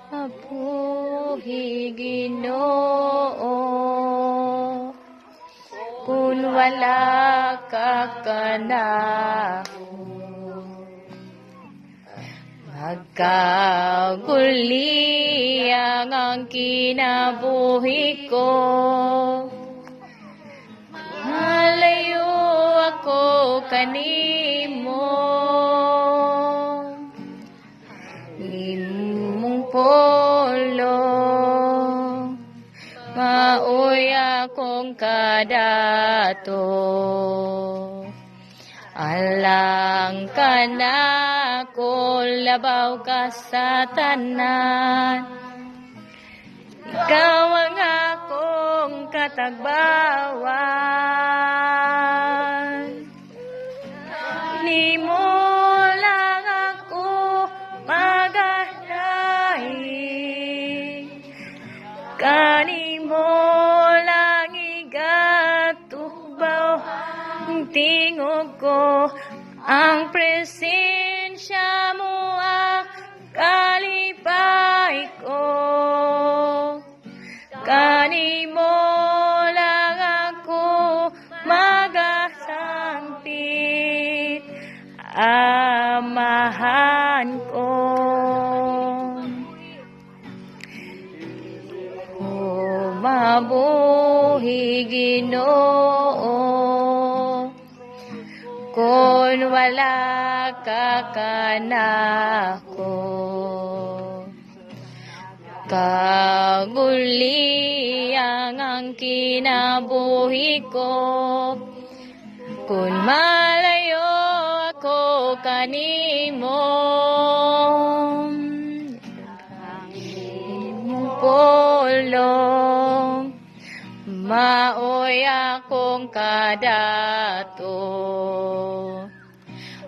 Mabuhi Ginoo, kung wala ka kanako, magkaguliyang ang kinabuhi ko. Malayo ako kanimo, imong polo, maoy akong kadato. Alang ka na ko, labaw ka sa tanan, ikaw ang akong katagbawan. Nimo lang ako magalahi, kanimo lang igatubaw ang tingog ko, ang presensya mo ang kalipay ko. Kanimo lang ako magasangpit, amahan ko. O mabuhi Ginoo, kung wala ka kanako, kaguliyang ang kinabuhi ko. Kung malayo ako kanimo, imong pulong, maoy akong kadato.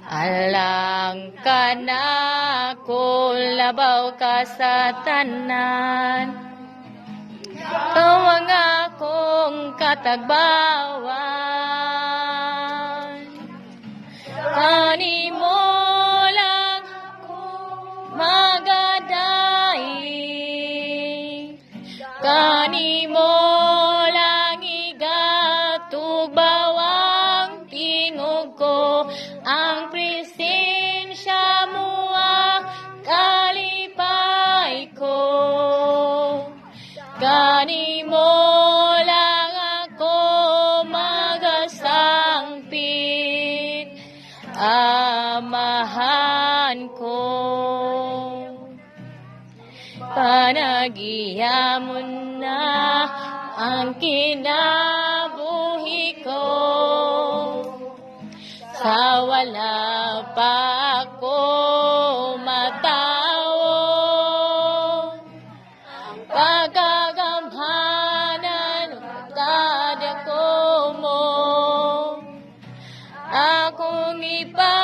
Alang ka na ko, labaw ka sa tanan, ikaw ang akong katagbawan. Kanimo lang ako magadahi, kanimo lang igatubaw ang tingog ko, ang presensya mo ang kalipay ko. Kanimo lang ako magasangpit, amahan ko. Panaghiyamon na ang kinabuhi ko, sa wala pa ako matawo, pagkagamhanan kadako mo, akong ipa